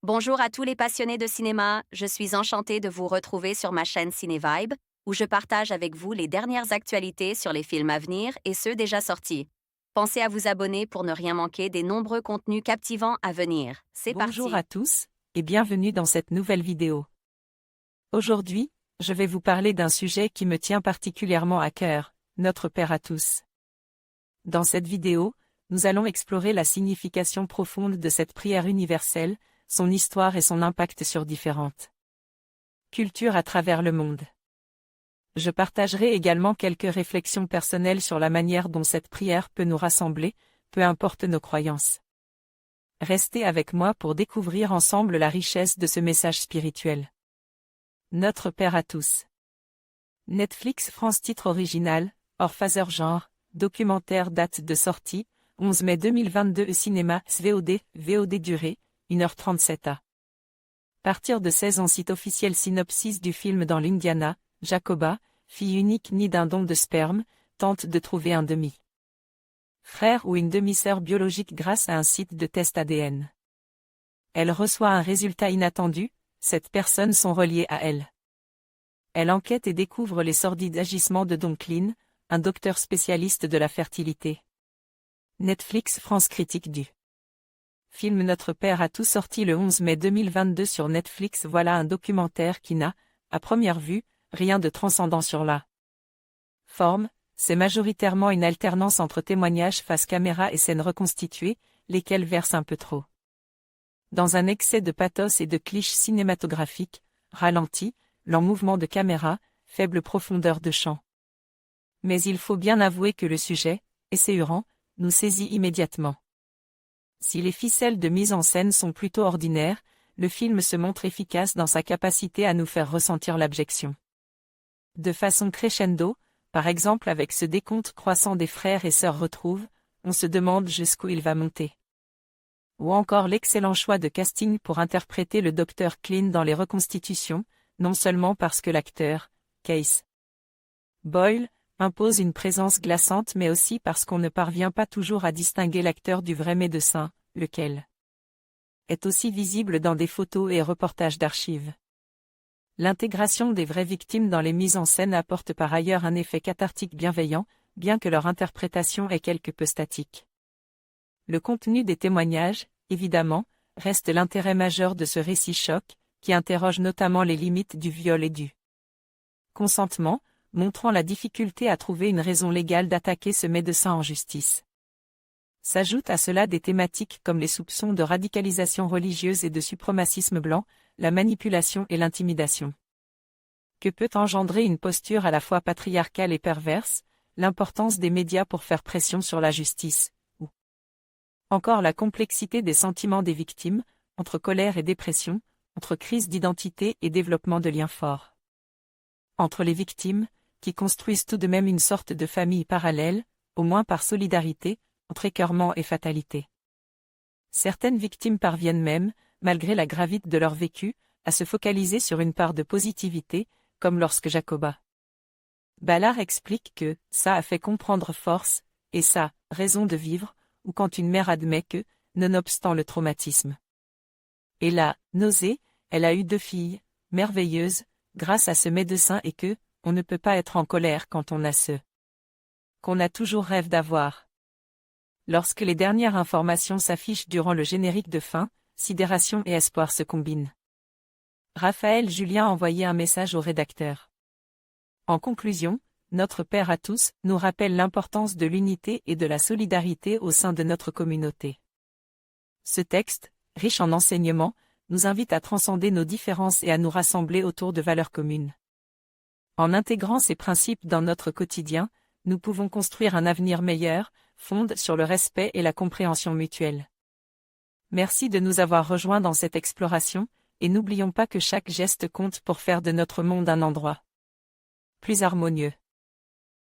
Bonjour à tous les passionnés de cinéma, je suis enchantée de vous retrouver sur ma chaîne CinéVibe, où je partage avec vous les dernières actualités sur les films à venir et ceux déjà sortis. Pensez à vous abonner pour ne rien manquer des nombreux contenus captivants à venir. C'est Bonjour parti! à tous, et bienvenue dans cette nouvelle vidéo. Aujourd'hui, je vais vous parler d'un sujet qui me tient particulièrement à cœur, notre Père à tous. Dans cette vidéo, nous allons explorer la signification profonde de cette prière universelle, son histoire et son impact sur différentes cultures à travers le monde. Je partagerai également quelques réflexions personnelles sur la manière dont cette prière peut nous rassembler, peu importe nos croyances. Restez avec moi pour découvrir ensemble la richesse de ce message spirituel. Notre Père à tous. Netflix France titre original, Our Father genre, documentaire date de sortie, 11 mai 2022 cinéma, VOD durée, 1h37 à partir de 16 ans site officiel synopsis du film dans l'Indiana, Jacoba, fille unique née d'un don de sperme, tente de trouver un demi-frère ou une demi-sœur biologique grâce à un site de test ADN. Elle reçoit un résultat inattendu, cette personnes sont reliées à elle. Elle enquête et découvre les sordides agissements de Don Klein, un docteur spécialiste de la fertilité. Netflix France critique du film Notre Père à tous sorti le 11 mai 2022 sur Netflix. Voilà un documentaire qui n'a, à première vue, rien de transcendant sur la forme, c'est majoritairement une alternance entre témoignages face caméra et scènes reconstituées, lesquelles versent un peu trop dans un excès de pathos et de clichés cinématographiques, ralenti, lent mouvement de caméra, faible profondeur de champ. Mais il faut bien avouer que le sujet, essayant, nous saisit immédiatement. Si les ficelles de mise en scène sont plutôt ordinaires, le film se montre efficace dans sa capacité à nous faire ressentir l'abjection. De façon crescendo, par exemple avec ce décompte croissant des frères et sœurs retrouvent, on se demande jusqu'où il va monter. Ou encore l'excellent choix de casting pour interpréter le Dr Klein dans les reconstitutions, non seulement parce que l'acteur, Case Boyle, impose une présence glaçante mais aussi parce qu'on ne parvient pas toujours à distinguer l'acteur du vrai médecin, lequel est aussi visible dans des photos et reportages d'archives. L'intégration des vraies victimes dans les mises en scène apporte par ailleurs un effet cathartique bienveillant, bien que leur interprétation est quelque peu statique. Le contenu des témoignages, évidemment, reste l'intérêt majeur de ce récit choc, qui interroge notamment les limites du viol et du consentement, montrant la difficulté à trouver une raison légale d'attaquer ce médecin en justice. S'ajoutent à cela des thématiques comme les soupçons de radicalisation religieuse et de suprémacisme blanc, la manipulation et l'intimidation. Que peut engendrer une posture à la fois patriarcale et perverse, l'importance des médias pour faire pression sur la justice, ou encore la complexité des sentiments des victimes, entre colère et dépression, entre crise d'identité et développement de liens forts. Entre les victimes, qui construisent tout de même une sorte de famille parallèle, au moins par solidarité, entre écœurement et fatalité. Certaines victimes parviennent même, malgré la gravité de leur vécu, à se focaliser sur une part de positivité, comme lorsque Jacoba Ballard explique que « ça a fait comprendre force » et « ça, raison de vivre », ou quand une mère admet que, nonobstant le traumatisme et la nausée, elle a eu 2 filles, merveilleuses, grâce à ce médecin et que, on ne peut pas être en colère quand on a ce qu'on a toujours rêve d'avoir. Lorsque les dernières informations s'affichent durant le générique de fin, sidération et espoir se combinent. Raphaël Julien envoyait un message au rédacteur. En conclusion, notre Père à tous nous rappelle l'importance de l'unité et de la solidarité au sein de notre communauté. Ce texte, riche en enseignements, nous invite à transcender nos différences et à nous rassembler autour de valeurs communes. En intégrant ces principes dans notre quotidien, nous pouvons construire un avenir meilleur, fondé sur le respect et la compréhension mutuelle. Merci de nous avoir rejoints dans cette exploration, et n'oublions pas que chaque geste compte pour faire de notre monde un endroit plus harmonieux.